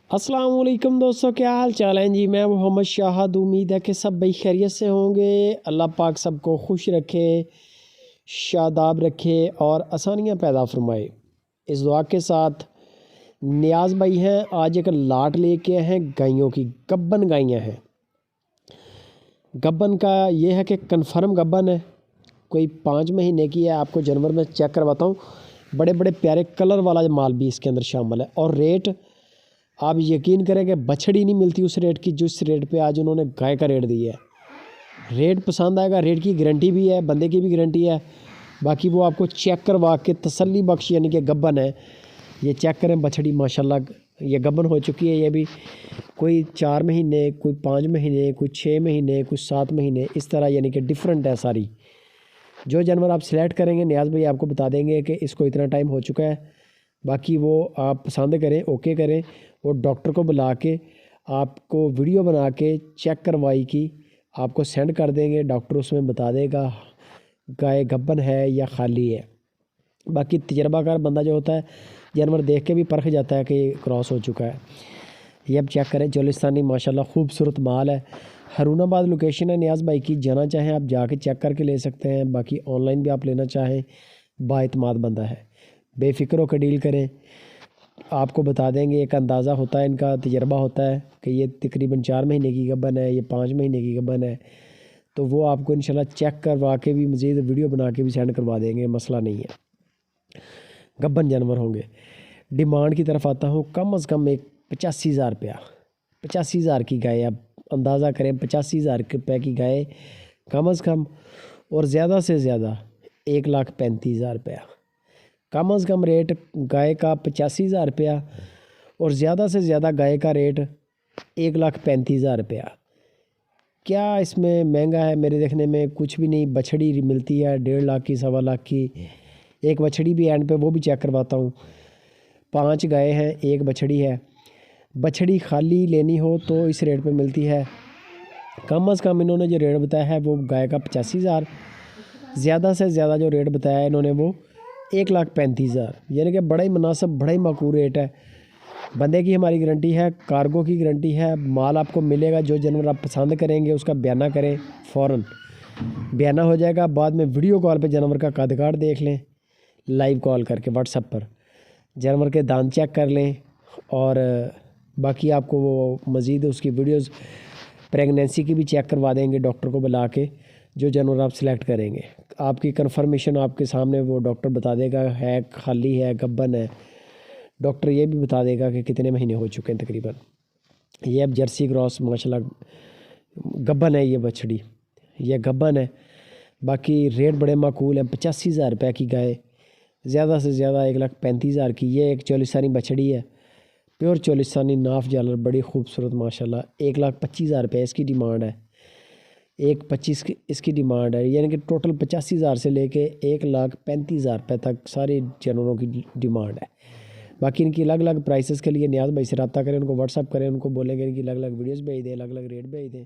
अस्सलाम वालेकुम दोस्तों, क्या हाल चाल है जी। मैं मोहम्मद शाहद। उम्मीद है कि सब भाई खैरियत से होंगे। अल्लाह पाक सबको खुश रखे, शादाब रखे और आसानियाँ पैदा फरमाए। इस दुआ के साथ नियाज़ भाई हैं आज एक लाट लेके आए हैं गायों की। गब्बन गायें हैं। गब्बन का ये है कि कन्फर्म गब्बन है, कोई 5 महीने की है। आपको जानवर में चेक करवाता हूँ। बड़े बड़े प्यारे कलर वाला माल भी इसके अंदर शामिल है। और रेट आप यकीन करें कि बछड़ी नहीं मिलती उस रेट की जिस रेट पे आज उन्होंने गाय का रेट दिया है। रेट पसंद आएगा, रेट की गारंटी भी है, बंदे की भी गारंटी है। बाकी वो आपको चेक करवा के तसल्ली बख्श, यानी कि गब्बन है। ये चेक करें बछड़ी माशाल्लाह, ये गब्बन हो चुकी है। ये भी कोई 4 महीने, कोई 5 महीने, कोई 6 महीने, कोई 7 महीने, इस तरह यानी कि डिफरेंट है सारी। जो जानवर आप सिलेक्ट करेंगे नियाज़ भाई आपको बता देंगे कि इसको इतना टाइम हो चुका है। बाकी वो आप पसंद करें, ओके करें, वो डॉक्टर को बुला के आपको वीडियो बना के चेक करवाई की आपको सेंड कर देंगे। डॉक्टर उसमें बता देगा गाय गब्बन है या खाली है। बाकी तजर्बाकार बंदा जो होता है जानवर देख के भी परख जाता है कि क्रॉस हो चुका है। ये अब चेक करें, चोलिस्तानी माशाल्लाह खूबसूरत माल है। हरुणाबाद लोकेशन है नियाज़ भाई की। जाना चाहें आप जाके चेक करके ले सकते हैं। बाकी ऑनलाइन भी आप लेना चाहें, बाएतमाद बंदा है। बेफ़िक्र होकर डील करें। आपको बता देंगे, एक अंदाज़ा होता है, इनका तजर्बा होता है कि ये तकरीबन 4 महीने की गब्बन है, ये 5 महीने की गब्बन है। तो वो आपको इंशाल्लाह चेक करवा के भी मज़ीद वीडियो बना के भी सेंड करवा देंगे, मसला नहीं है। गब्बन जानवर होंगे। डिमांड की तरफ आता हूँ, कम से कम एक 85,000 रुपया, 85,000 की गाय। आप अंदाज़ा करें 85,000 रुपये की गाय कम से कम, और ज़्यादा से ज़्यादा 1,35,000 रुपया। कम से कम रेट गाय का 85,000 रुपया और ज़्यादा से ज़्यादा गाय का रेट 1,35,000 रुपया। क्या इसमें महंगा है? मेरे देखने में कुछ भी नहीं। बछड़ी मिलती है 1.5 लाख की, 1.25 लाख की। एक बछड़ी भी एंड पे वो भी चेक करवाता हूँ। 5 गाय हैं, एक बछड़ी है। बछड़ी खाली लेनी हो तो इस रेट पे मिलती है। कम से कम इन्होंने जो रेट बताया है वो गाय का 85,000, ज़्यादा से ज़्यादा जो रेट बताया है इन्होंने वो 1,35,000, यानी कि बड़ा ही मुनासिब, बड़ा ही माकूल रेट है। बंदे की हमारी गारंटी है, कार्गो की गारंटी है। माल आपको मिलेगा, जो जानवर आप पसंद करेंगे उसका बयाना करें, फ़ौरन बयाना हो जाएगा। बाद में वीडियो कॉल पे जानवर का कद काठ देख लें, लाइव कॉल करके व्हाट्सएप पर जानवर के दांत चेक कर लें। और बाकी आपको वो मज़ीद उसकी वीडियोस प्रेगनेंसी की भी चेक करवा देंगे डॉक्टर को बुला के। जो जानवर आप सिलेक्ट करेंगे आपकी कंफर्मेशन आपके सामने वो डॉक्टर बता देगा, है खाली है, गब्बन है। डॉक्टर ये भी बता देगा कि कितने महीने हो चुके हैं तकरीबन। ये अब जर्सी क्रॉस माशाल्लाह गब्बन है, ये बछड़ी, ये गब्बन है। बाकी रेट बड़े माकूल हैं। 85,000 रुपये की गाय, ज़्यादा से ज़्यादा 1,35,000 की। ये एक चोलिस्तानी बछड़ी है, प्योर चोलिस्तानी नाफ जालर, बड़ी खूबसूरत माशाल्लाह। 1,25,000 रुपये इसकी डिमांड है। 1,25,000 की इसकी डिमांड है, यानी कि टोटल 85,000 से लेके 1,35,000 रुपये तक सारे जानवरों की डिमांड है। बाकी इनकी अलग अलग प्राइसेस के लिए नियाज़ भाई से रब्ता करें, उनको व्हाट्सअप करें, उनको बोलेंगे इनकी अलग अलग वीडियोस भेज दें, अलग अलग रेट भेज दें।